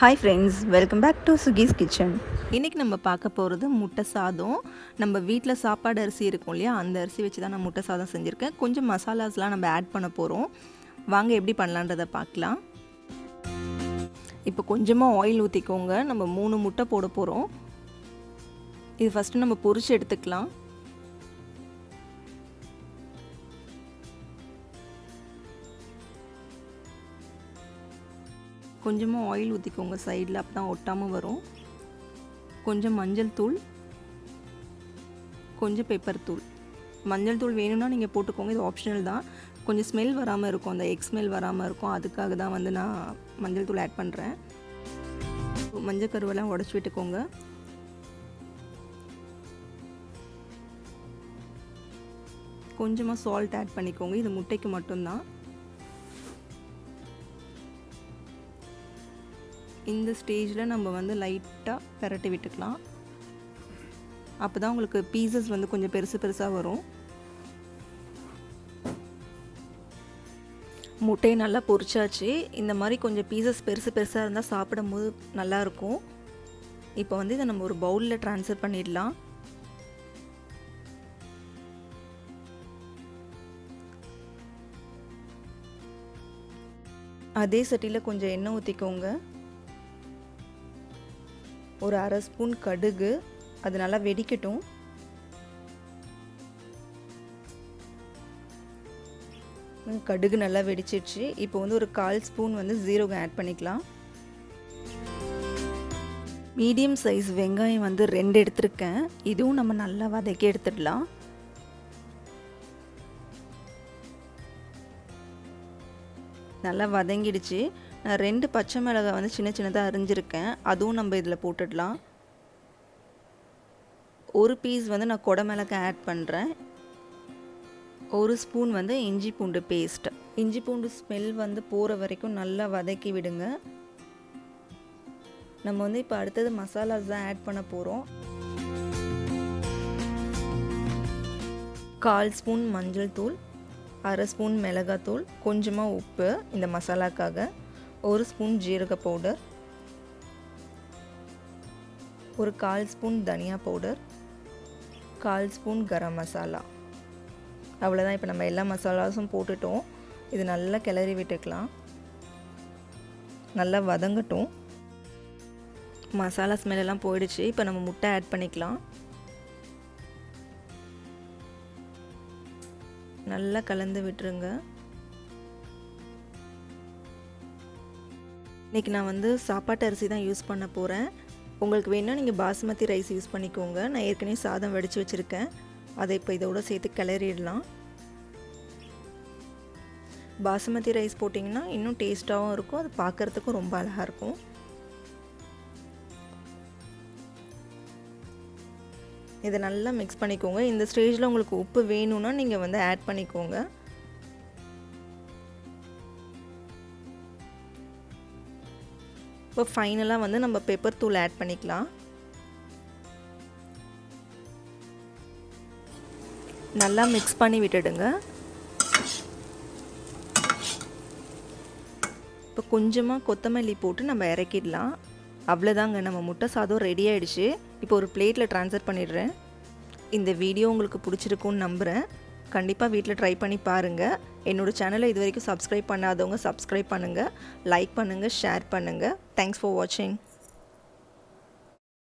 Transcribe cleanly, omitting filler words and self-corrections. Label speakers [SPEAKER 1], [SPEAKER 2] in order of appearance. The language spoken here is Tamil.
[SPEAKER 1] Hi friends, welcome back to Suki's kitchen. இன்றைக்கி நம்ம பார்க்க போகிறது முட்டை சாதம். நம்ம வீட்டில் சாப்பாடு அரிசி இருக்கும் இல்லையா, அந்த அரிசி வச்சு தான் நான் முட்டை சாதம் செஞ்சுருக்கேன். கொஞ்சம் மசாலாஸ்லாம் நம்ம ஆட் பண்ண போகிறோம். வாங்க எப்படி பண்ணலான்றதை பார்க்கலாம். இப்போ கொஞ்சமாக ஆயில் ஊற்றிக்கோங்க. நம்ம 3 முட்டை போட போகிறோம். இது ஃபஸ்ட்டு நம்ம பொரிச்சு எடுத்துக்கலாம். கொஞ்சமாக ஆயில் ஊற்றிக்கோங்க சைடில், அப்போ தான் ஒட்டாமல் வரும். கொஞ்சம் மஞ்சள் தூள், கொஞ்சம் பெப்பர் தூள். மஞ்சள் தூள் வேணும்னா நீங்கள் போட்டுக்கோங்க, இது ஆப்ஷனல் தான். கொஞ்சம் ஸ்மெல் வராமல் இருக்கும், அந்த எக் ஸ்மெல் வராமல் இருக்கும், அதுக்காக தான் வந்து நான் மஞ்சள் தூள் ஆட் பண்ணுறேன். மஞ்சள் கருவெல்லாம் உடச்சி விட்டுக்கோங்க. கொஞ்சமாக சால்ட் ஆட் பண்ணிக்கோங்க, இது முட்டைக்கு மட்டும்தான். இந்த ஸ்டேஜில் நம்ம வந்து லைட்டாக பெரட்டி விட்டுக்கலாம். அப்போ தான் உங்களுக்கு பீசஸ் வந்து கொஞ்சம் பெருசு பெருசாக வரும். முட்டையை நல்லா பொரிச்சாச்சு. இந்த மாதிரி கொஞ்சம் பீசஸ் பெருசு பெருசாக இருந்தால் சாப்பிடும்போது நல்லாயிருக்கும். இப்போ வந்து இதை நம்ம ஒரு பவுலில் ட்ரான்ஸ்ஃபர் பண்ணிடலாம். அதே சட்டியில் கொஞ்சம் எண்ணெய் ஊற்றிக்கோங்க. ஒரு 1/2 ஸ்பூன் கடுகு, அது நல்லா வெடிக்கட்டும். கடுகு நல்லா வெடிச்சிடுச்சு. இப்போ வந்து ஒரு 1/4 ஸ்பூன் வந்து ஜீரகம் ஆட் பண்ணிக்கலாம். மீடியம் சைஸ் வெங்காயம் வந்து 2 எடுத்திருக்கேன். இதுவும் நம்ம நல்லா வதக்கி எடுத்துடலாம். நல்லா வதங்கிடுச்சு. நான் 2 பச்சை மிளகாய் வந்து சின்ன சின்னதாக அரிஞ்சிருக்கேன், அதுவும் நம்ம இதில் போட்டுடலாம். ஒரு பீஸ் வந்து நான் கொடை மிளகாய் ஆட் பண்ணுறேன். 1 ஸ்பூன் வந்து இஞ்சி பூண்டு பேஸ்ட். இஞ்சி பூண்டு ஸ்மெல் வந்து போகிற வரைக்கும் நல்லா வதக்கி விடுங்க. நம்ம வந்து இப்போ அடுத்தது மசாலாஸ் தான் ஆட் பண்ண போகிறோம். 1/4 ஸ்பூன் மஞ்சள் தூள், 1/2 ஸ்பூன் மிளகாத்தூள், கொஞ்சமாக உப்பு இந்த மசாலாக்காக, 1 ஸ்பூன் ஜீரக பவுடர், ஒரு 1/4 ஸ்பூன் தனியா பவுடர், 1/4 ஸ்பூன் கரம் மசாலா. அவ்வளோதான். இப்போ நம்ம எல்லா மசாலாஸும் போட்டுட்டோம். இது நல்லா கிளறி விட்டுக்கலாம். நல்லா வதங்கட்டும். மசாலா ஸ்மெல்லாம் போயிடுச்சு. இப்போ நம்ம முட்டை ஆட் பண்ணிக்கலாம். நல்லா கலந்து விட்டுருங்க. இன்றைக்கி நான் வந்து சாப்பாட்டு அரிசி தான் யூஸ் பண்ண போகிறேன். உங்களுக்கு வேணும்னா நீங்கள் பாசுமதி ரைஸ் யூஸ் பண்ணிக்கோங்க. நான் ஏற்கனவே சாதம் வடித்து வச்சுருக்கேன், அதை இப்போ இதோட சேர்த்து கிளறிடலாம். பாசுமதி ரைஸ் போட்டிங்கன்னா இன்னும் டேஸ்ட்டாகவும் இருக்கும், அது பார்க்குறதுக்கும் ரொம்ப அழகாக இருக்கும். இதை நல்லா மிக்ஸ் பண்ணிக்கோங்க. இந்த ஸ்டேஜில் உங்களுக்கு உப்பு வேணும்னா நீங்கள் வந்து ஆட் பண்ணிக்கோங்க. இப்போ ஃபைனலாக வந்து நம்ம பெப்பர் தூள் ஆட் பண்ணிக்கலாம். நல்லா மிக்ஸ் பண்ணி விட்டுடுங்க. இப்போ கொஞ்சமாக கொத்தமல்லி போட்டு நம்ம இறக்கிடலாம். அவ்வளோதாங்க, நம்ம முட்டை சாதம் ரெடி ஆகிடுச்சு. இப்போ ஒரு பிளேட்டில் ட்ரான்ஸ்ஃபர் பண்ணிடுறேன். இந்த வீடியோ உங்களுக்கு பிடிச்சிருக்குன்னு நம்புகிறேன். கண்டிப்பாக வீட்டில் ட்ரை பண்ணி பாருங்கள். என்னோடய சேனலை இது வரைக்கும் சப்ஸ்கிரைப் பண்ணாதவங்க சப்ஸ்கிரைப் பண்ணுங்கள், லைக் பண்ணுங்கள், ஷேர் பண்ணுங்கள். தேங்க்ஸ் ஃபார் வாட்சிங்.